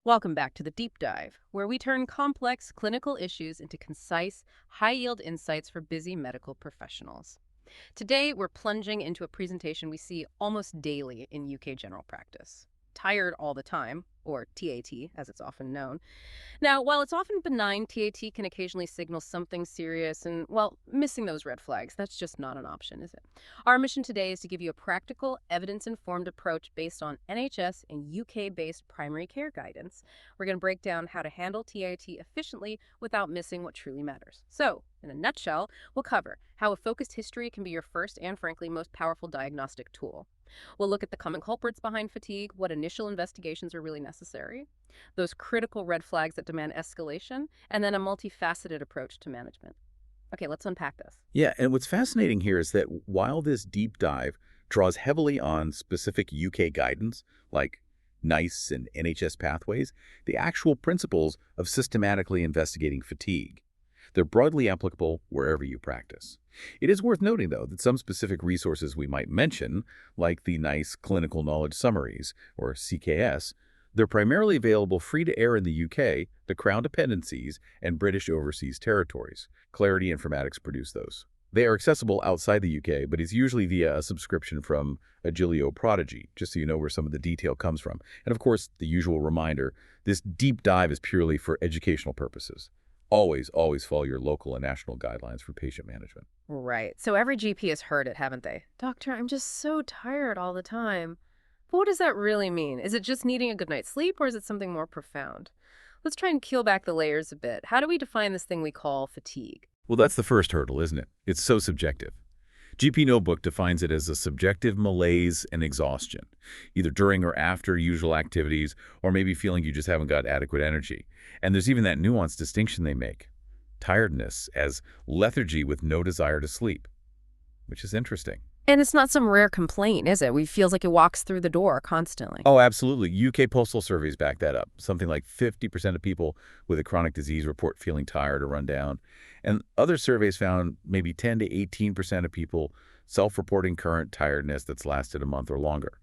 Welcome back to the Deep Dive, where we turn complex clinical issues into concise, high yield insights for busy medical professionals. Today, we're plunging into a presentation we see almost daily in UK general practice: tired all the time, or TAT as it's often known. Now, while it's often benign, TAT can occasionally signal something serious, and, well, missing those red flags, that's just not an option, is it? Our mission today is to give you a practical, evidence informed approach based on NHS and UK-based primary care guidance. We're going to break down how to handle TAT efficiently without missing what truly matters. So, in a nutshell, we'll cover how a focused history can be your first and, frankly, most powerful diagnostic tool. We'll look at the common culprits behind fatigue, what initial investigations are really necessary, those critical red flags that demand escalation, and then a multifaceted approach to management. Okay, let's unpack this. Yeah, and what's fascinating here is that while this deep dive draws heavily on specific UK guidance, like NICE and NHS pathways, the actual principles of systematically investigating fatigue. They're broadly applicable wherever you practice. It is worth noting, though, that some specific resources we might mention, like the NICE Clinical Knowledge Summaries, or CKS, they're primarily available free to air in the UK, the Crown Dependencies, and British Overseas Territories. Clarity Informatics produce those. They are accessible outside the UK, but it's usually via a subscription from Agilio Prodigy, just so you know where some of the detail comes from. And of course, the usual reminder, this deep dive is purely for educational purposes. Always follow your local and national guidelines for patient management. Right. So every GP has heard it, haven't they? Doctor, I'm just so tired all the time. But what does that really mean? Is it just needing a good night's sleep, or is it something more profound? Let's try and peel back the layers a bit. How do we define this thing we call fatigue? Well, that's the first hurdle, isn't it? It's so subjective. GP Notebook defines it as a subjective malaise and exhaustion, either during or after usual activities, or maybe feeling you just haven't got adequate energy. And there's even that nuanced distinction they make: tiredness as lethargy with no desire to sleep, which is interesting. And it's not some rare complaint, is it? We feels like it walks through the door constantly. Oh, absolutely. UK postal surveys back that up. Something like 50% of people with a chronic disease report feeling tired or run down. And other surveys found maybe 10 to 18% of people self-reporting current tiredness that's lasted a month or longer.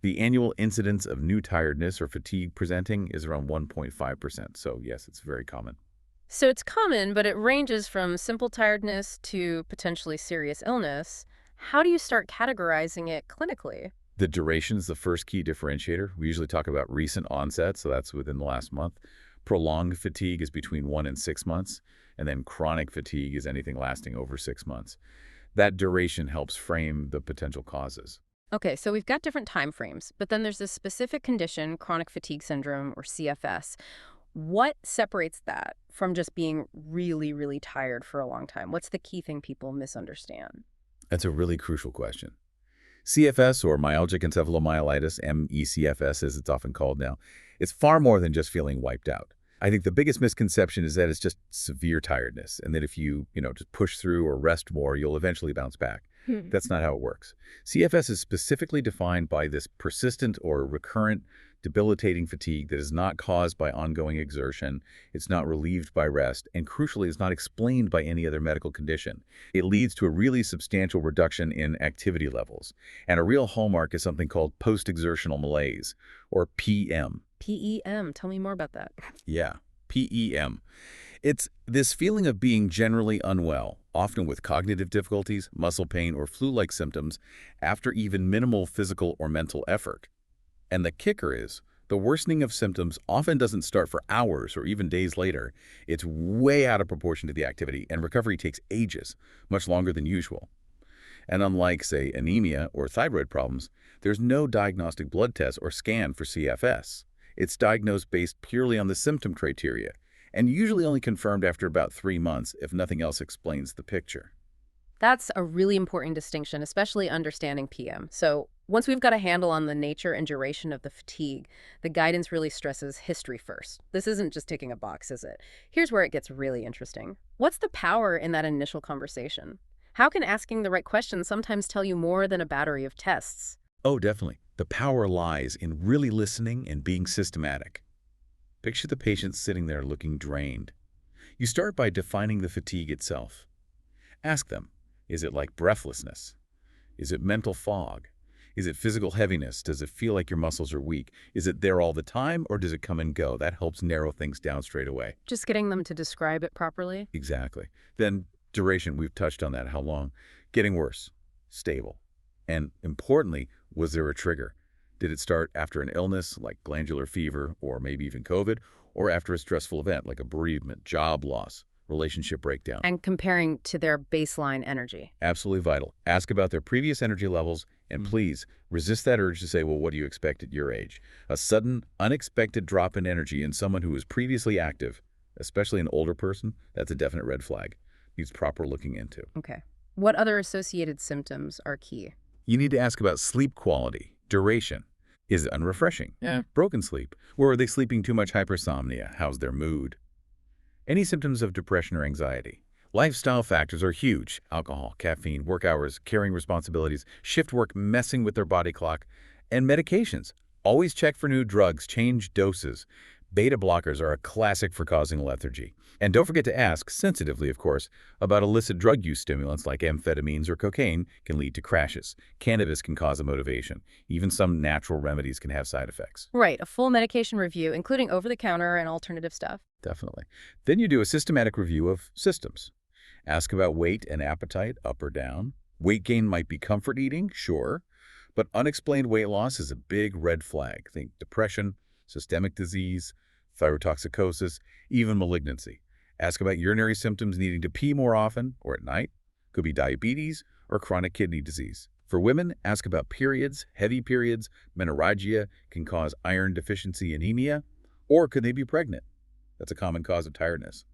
The annual incidence of new tiredness or fatigue presenting is around 1.5%. So yes, it's very common. So it's common, but it ranges from simple tiredness to potentially serious illness. How do you start categorizing it clinically? The duration is the first key differentiator. We usually talk about recent onset, so that's within the last month. Prolonged fatigue is between 1 and 6 months, and then chronic fatigue is anything lasting over 6 months. That duration helps frame the potential causes. Okay, so we've got different time frames, but then there's this specific condition, chronic fatigue syndrome, or CFS. What separates that from just being really, really tired for a long time? What's the key thing people misunderstand? That's a really crucial question. CFS, or myalgic encephalomyelitis, MECFS as it's often called now, it's far more than just feeling wiped out. I think the biggest misconception is that it's just severe tiredness, and that if you just push through or rest more, you'll eventually bounce back. That's not how it works. CFS is specifically defined by this persistent or recurrent debilitating fatigue that is not caused by ongoing exertion, it's not relieved by rest, and crucially is not explained by any other medical condition. It leads to a really substantial reduction in activity levels. And a real hallmark is something called post-exertional malaise, or PM. PEM, tell me more about that. Yeah, PEM. It's this feeling of being generally unwell, often with cognitive difficulties, muscle pain, or flu-like symptoms, after even minimal physical or mental effort. And the kicker is, the worsening of symptoms often doesn't start for hours or even days later. It's way out of proportion to the activity, and recovery takes ages, much longer than usual. And unlike, say, anemia or thyroid problems, there's no diagnostic blood test or scan for CFS. It's diagnosed based purely on the symptom criteria, and usually only confirmed after about 3 months if nothing else explains the picture. That's a really important distinction, especially understanding PM. So once we've got a handle on the nature and duration of the fatigue, the guidance really stresses history first. This isn't just ticking a box, is it? Here's where it gets really interesting. What's the power in that initial conversation? How can asking the right questions sometimes tell you more than a battery of tests? Oh, definitely. The power lies in really listening and being systematic. Picture the patient sitting there looking drained. You start by defining the fatigue itself. Ask them, is it like breathlessness? Is it mental fog? Is it physical heaviness? Does it feel like your muscles are weak? Is it there all the time, or does it come and go? That helps narrow things down straight away. Just getting them to describe it properly. Exactly. Then duration, we've touched on that. How long? Getting worse. Stable. And importantly, was there a trigger? Did it start after an illness like glandular fever or maybe even COVID, or after a stressful event like a bereavement, job loss, relationship breakdown? And comparing to their baseline energy. Absolutely vital. Ask about their previous energy levels, and please resist that urge to say, well, what do you expect at your age? A sudden, unexpected drop in energy in someone who was previously active, especially an older person, that's a definite red flag. Needs proper looking into. Okay. What other associated symptoms are key? You need to ask about sleep quality, duration. Is it unrefreshing? Yeah. Broken sleep? Or are they sleeping too much hypersomnia? How's their mood? Any symptoms of depression or anxiety? Lifestyle factors are huge. Alcohol, caffeine, work hours, carrying responsibilities, shift work messing with their body clock, and medications. Always check for new drugs, change doses. Beta blockers are a classic for causing lethargy. And don't forget to ask, sensitively of course, about illicit drug use stimulants like amphetamines or cocaine can lead to crashes. Cannabis can cause a motivation. Even some natural remedies can have side effects. Right. A full medication review, including over-the-counter and alternative stuff. Definitely. Then you do a systematic review of systems. Ask about weight and appetite, up or down. Weight gain might be comfort eating, sure, but unexplained weight loss is a big red flag. Think depression, systemic disease, thyrotoxicosis, even malignancy. Ask about urinary symptoms needing to pee more often or at night. Could be diabetes or chronic kidney disease. For women, ask about periods, heavy periods, menorrhagia can cause iron deficiency anemia, or could they be pregnant? That's a common cause of tiredness.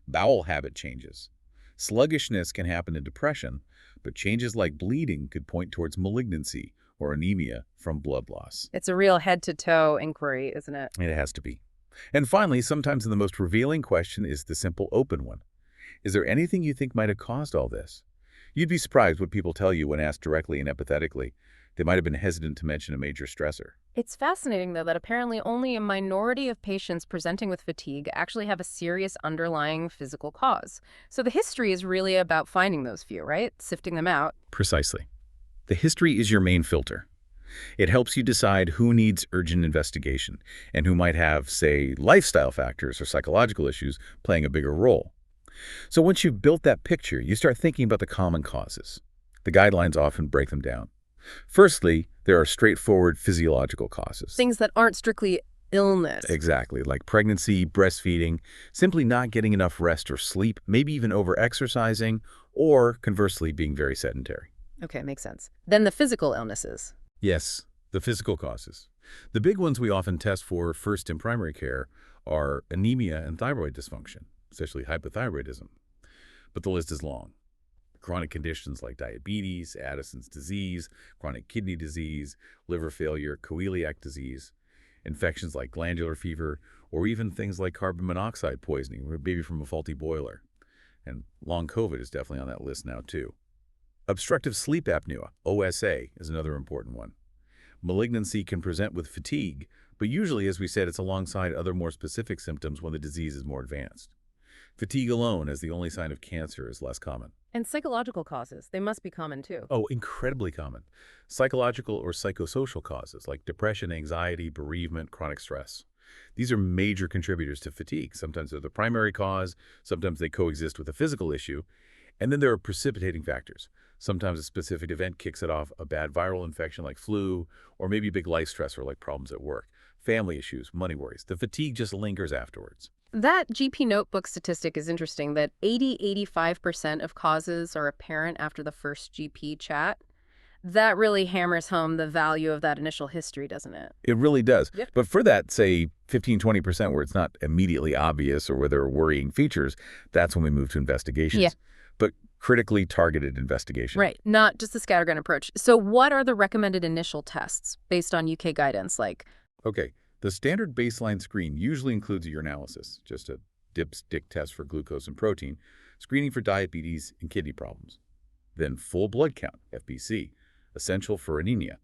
Bowel habit changes. Sluggishness can happen in depression, but changes like bleeding could point towards malignancy or anemia from blood loss. It's a real head-to-toe inquiry, isn't it? It has to be. And finally, sometimes the most revealing question is the simple open one. Is there anything you think might have caused all this? You'd be surprised what people tell you when asked directly and empathetically. They might have been hesitant to mention a major stressor. It's fascinating, though, that apparently only a minority of patients presenting with fatigue actually have a serious underlying physical cause. So the history is really about finding those few, right? Sifting them out. Precisely. The history is your main filter. It helps you decide who needs urgent investigation and who might have, say, lifestyle factors or psychological issues playing a bigger role. So once you've built that picture, you start thinking about the common causes. The guidelines often break them down. Firstly, there are straightforward physiological causes. Things that aren't strictly illness. Exactly, like pregnancy, breastfeeding, simply not getting enough rest or sleep, maybe even over-exercising, or conversely, being very sedentary. Okay, makes sense. Then the physical illnesses. Yes, the physical causes. The big ones we often test for first in primary care are anemia and thyroid dysfunction, especially hypothyroidism. But the list is long. Chronic conditions like diabetes, Addison's disease, chronic kidney disease, liver failure, celiac disease, infections like glandular fever, or even things like carbon monoxide poisoning, maybe from a faulty boiler. And long COVID is definitely on that list now too. Obstructive sleep apnea, OSA, is another important one. Malignancy can present with fatigue, but usually, as we said, it's alongside other more specific symptoms when the disease is more advanced. Fatigue alone as the only sign of cancer is less common. And psychological causes. They must be common, too. Oh, incredibly common. Psychological or psychosocial causes like depression, anxiety, bereavement, chronic stress. These are major contributors to fatigue. Sometimes they're the primary cause, sometimes they coexist with a physical issue, and then there are precipitating factors. Sometimes a specific event kicks it off, a bad viral infection like flu, or maybe a big life stressor like problems at work, family issues, money worries. The fatigue just lingers afterwards. That GP notebook statistic is interesting, that 80–85% of causes are apparent after the first GP chat. That really hammers home the value of that initial history, doesn't it? It really does. Yep. But for that, say, 15–20% where it's not immediately obvious or where there are worrying features, that's when we move to investigations. Yeah. But critically targeted investigation. Right, not just the scattergun approach. So what are the recommended initial tests based on UK guidance, like? Okay, the standard baseline screen usually includes a urinalysis, just a dipstick test for glucose and protein, screening for diabetes and kidney problems. Then full blood count, FBC, essential for anemia.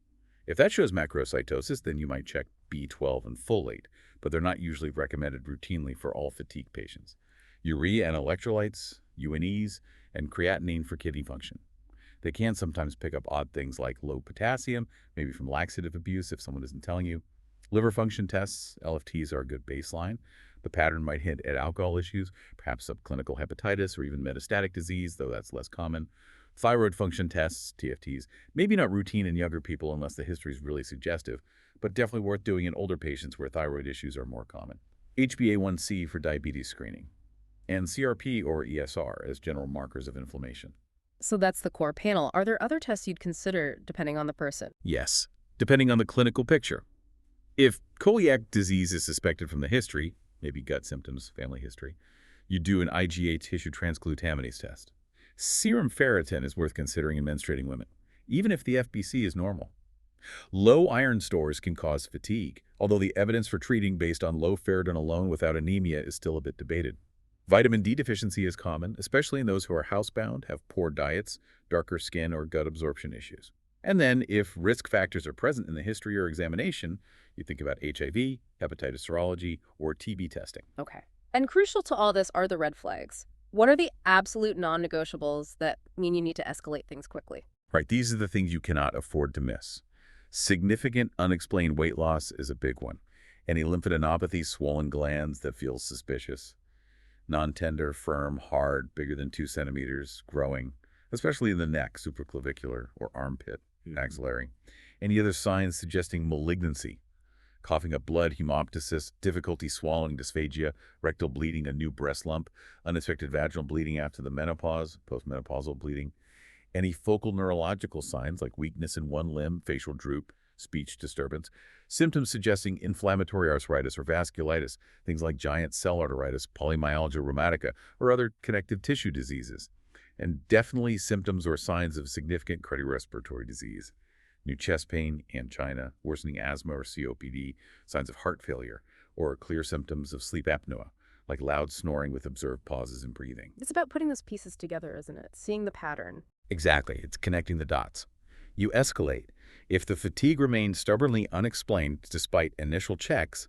If that shows macrocytosis, then you might check B12 and folate, but they're not usually recommended routinely for all fatigue patients. Urea and electrolytes, UNEs, and creatinine for kidney function. They can sometimes pick up odd things like low potassium, maybe from laxative abuse if someone isn't telling you. Liver function tests, LFTs, are a good baseline. The pattern might hint at alcohol issues, perhaps subclinical hepatitis or even metastatic disease, though that's less common. Thyroid function tests, TFTs, maybe not routine in younger people unless the history is really suggestive, but definitely worth doing in older patients where thyroid issues are more common. HbA1c for diabetes screening, and CRP or ESR as general markers of inflammation. So that's the core panel. Are there other tests you'd consider depending on the person? Yes, depending on the clinical picture. If celiac disease is suspected from the history, maybe gut symptoms, family history, you do an IgA tissue transglutaminase test. Serum ferritin is worth considering in menstruating women, even if the FBC is normal. Low iron stores can cause fatigue, although the evidence for treating based on low ferritin alone without anemia is still a bit debated. Vitamin D deficiency is common, especially in those who are housebound, have poor diets, darker skin, or gut absorption issues. And then, if risk factors are present in the history or examination, you think about HIV, hepatitis serology, or TB testing. Okay. And crucial to all this are the red flags. What are the absolute non-negotiables that mean you need to escalate things quickly? Right, these are the things you cannot afford to miss. Significant unexplained weight loss is a big one. Any lymphadenopathy, swollen glands that feel suspicious. Non-tender, firm, hard, bigger than 2 centimeters, growing, especially in the neck, supraclavicular, or armpit, axillary. Any other signs suggesting malignancy? Coughing up blood, hemoptysis, difficulty swallowing, dysphagia, rectal bleeding, a new breast lump, unexpected vaginal bleeding after the menopause, postmenopausal bleeding. Any focal neurological signs like weakness in one limb, facial droop, speech disturbance, symptoms suggesting inflammatory arthritis or vasculitis, things like giant cell arteritis, polymyalgia rheumatica, or other connective tissue diseases. And definitely symptoms or signs of significant cardiorespiratory disease. New chest pain, angina, worsening asthma or COPD, signs of heart failure, or clear symptoms of sleep apnea, like loud snoring with observed pauses in breathing. It's about putting those pieces together, isn't it? Seeing the pattern. Exactly, it's connecting the dots. You escalate. If the fatigue remains stubbornly unexplained despite initial checks,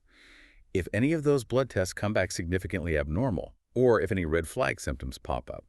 if any of those blood tests come back significantly abnormal, or if any red flag symptoms pop up,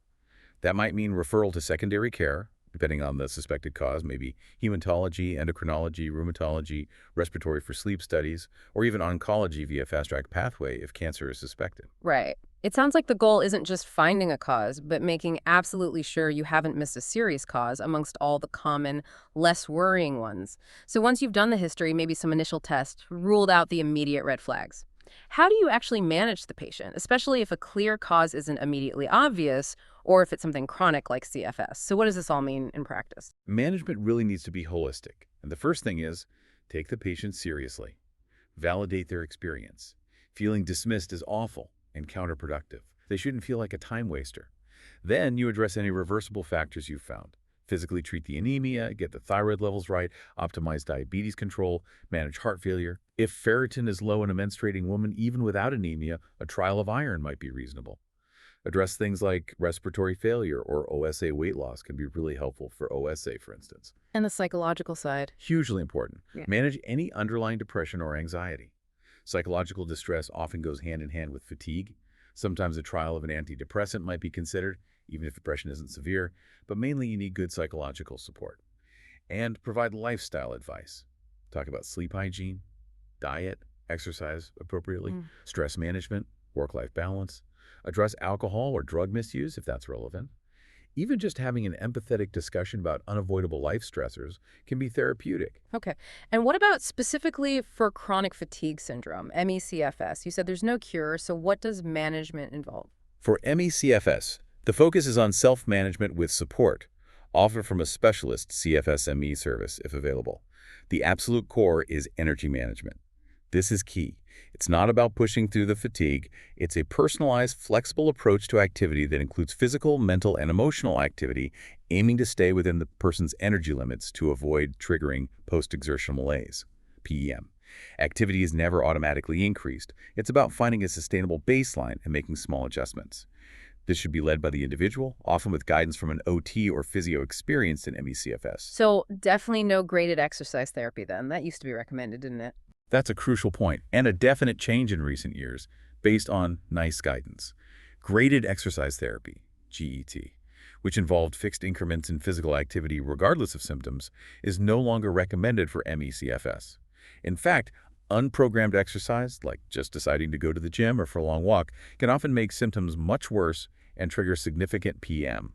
that might mean referral to secondary care, depending on the suspected cause, maybe hematology, endocrinology, rheumatology, respiratory for sleep studies, or even oncology via fast-track pathway if cancer is suspected. Right. It sounds like the goal isn't just finding a cause, but making absolutely sure you haven't missed a serious cause amongst all the common, less worrying ones. So once you've done the history, maybe some initial tests, ruled out the immediate red flags. How do you actually manage the patient, especially if a clear cause isn't immediately obvious or if it's something chronic like CFS? So what does this all mean in practice? Management really needs to be holistic. And the first thing is, take the patient seriously. Validate their experience. Feeling dismissed is awful and counterproductive. They shouldn't feel like a time waster. Then you address any reversible factors you've found. Physically treat the anemia, get the thyroid levels right, optimize diabetes control, manage heart failure. If ferritin is low in a menstruating woman, even without anemia, a trial of iron might be reasonable. Address things like respiratory failure or OSA weight loss can be really helpful for OSA, for instance. And the psychological side. Hugely important. Yeah. Manage any underlying depression or anxiety. Psychological distress often goes hand in hand with fatigue. Sometimes a trial of an antidepressant might be considered, even if depression isn't severe, but mainly you need good psychological support. And provide lifestyle advice. Talk about sleep hygiene, diet, exercise appropriately, stress management, work-life balance. Address alcohol or drug misuse if that's relevant. Even just having an empathetic discussion about unavoidable life stressors can be therapeutic. Okay. And what about specifically for chronic fatigue syndrome, ME/CFS? You said there's no cure, so what does management involve? For ME/CFS, the focus is on self-management with support, offered from a specialist CFS-ME service if available. The absolute core is energy management. This is key. It's not about pushing through the fatigue. It's a personalized, flexible approach to activity that includes physical, mental, and emotional activity, aiming to stay within the person's energy limits to avoid triggering post-exertional malaise, PEM. Activity is never automatically increased. It's about finding a sustainable baseline and making small adjustments. This should be led by the individual, often with guidance from an OT or physio experienced in ME/CFS. So definitely no graded exercise therapy then. That used to be recommended, didn't it? That's a crucial point, and a definite change in recent years based on NICE guidance. Graded exercise therapy, GET, which involved fixed increments in physical activity regardless of symptoms, is no longer recommended for ME/CFS. In fact, unprogrammed exercise, like just deciding to go to the gym or for a long walk, can often make symptoms much worse and trigger significant PM.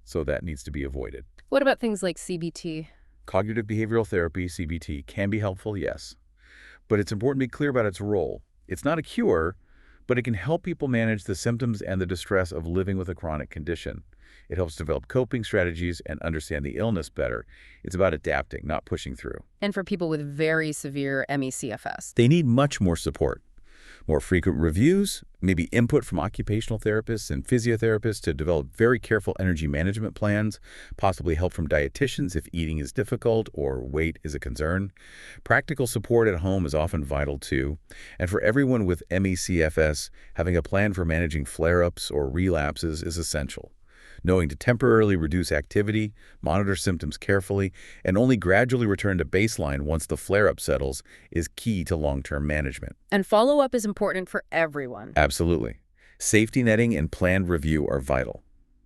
So that needs to be avoided. What about things like CBT? Cognitive behavioral therapy, CBT, can be helpful, yes. But it's important to be clear about its role. It's not a cure, but it can help people manage the symptoms and the distress of living with a chronic condition. It helps develop coping strategies and understand the illness better. It's about adapting, not pushing through. And for people with very severe ME/CFS? They need much more support. More frequent reviews, maybe input from occupational therapists and physiotherapists to develop very careful energy management plans, possibly help from dietitians if eating is difficult or weight is a concern. Practical support at home is often vital too. And for everyone with ME/CFS, having a plan for managing flare-ups or relapses is essential. Knowing to temporarily reduce activity, monitor symptoms carefully, and only gradually return to baseline once the flare-up settles is key to long-term management. And follow-up is important for everyone. Absolutely. Safety netting and planned review are vital.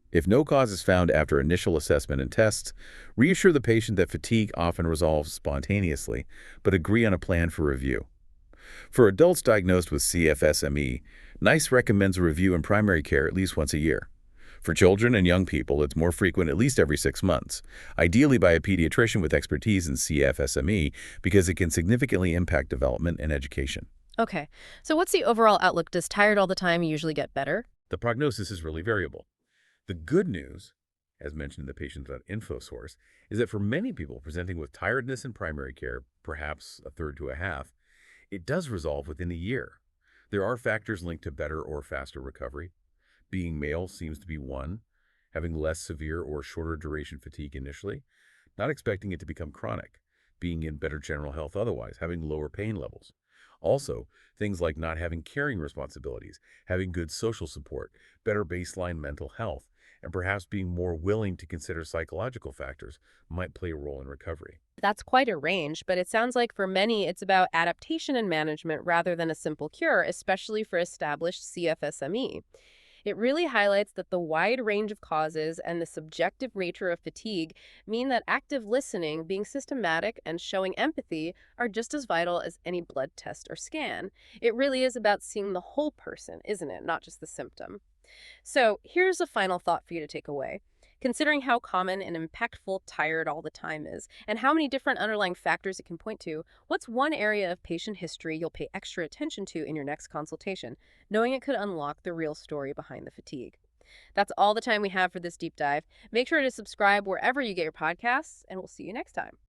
If no cause is found after initial assessment and tests, reassure the patient that fatigue often resolves spontaneously, but agree on a plan for review. For adults diagnosed with CFS-ME, NICE recommends a review in primary care at least once a year. For children and young people, it's more frequent at least every 6 months, ideally by a pediatrician with expertise in CFS-ME because it can significantly impact development and education. Okay, so what's the overall outlook? Does tired all the time usually get better? The prognosis is really variable. The good news, as mentioned in the patient.info source, is that for many people presenting with tiredness in primary care, perhaps a third to a half, it does resolve within a year. There are factors linked to better or faster recovery. Being male seems to be one, having less severe or shorter duration fatigue initially, not expecting it to become chronic, being in better general health otherwise, having lower pain levels. Also, things like not having caring responsibilities, having good social support, better baseline mental health, and perhaps being more willing to consider psychological factors might play a role in recovery. That's quite a range, but it sounds like for many it's about adaptation and management rather than a simple cure, especially for established CFS-ME. It really highlights that the wide range of causes and the subjective nature of fatigue mean that active listening, being systematic, and showing empathy are just as vital as any blood test or scan. It really is about seeing the whole person, isn't it? Not just the symptom. So here's a final thought for you to take away. Considering how common and impactful tired all the time is, and how many different underlying factors it can point to, what's one area of patient history you'll pay extra attention to in your next consultation, knowing it could unlock the real story behind the fatigue? That's all the time we have for this deep dive. Make sure to subscribe wherever you get your podcasts, and we'll see you next time.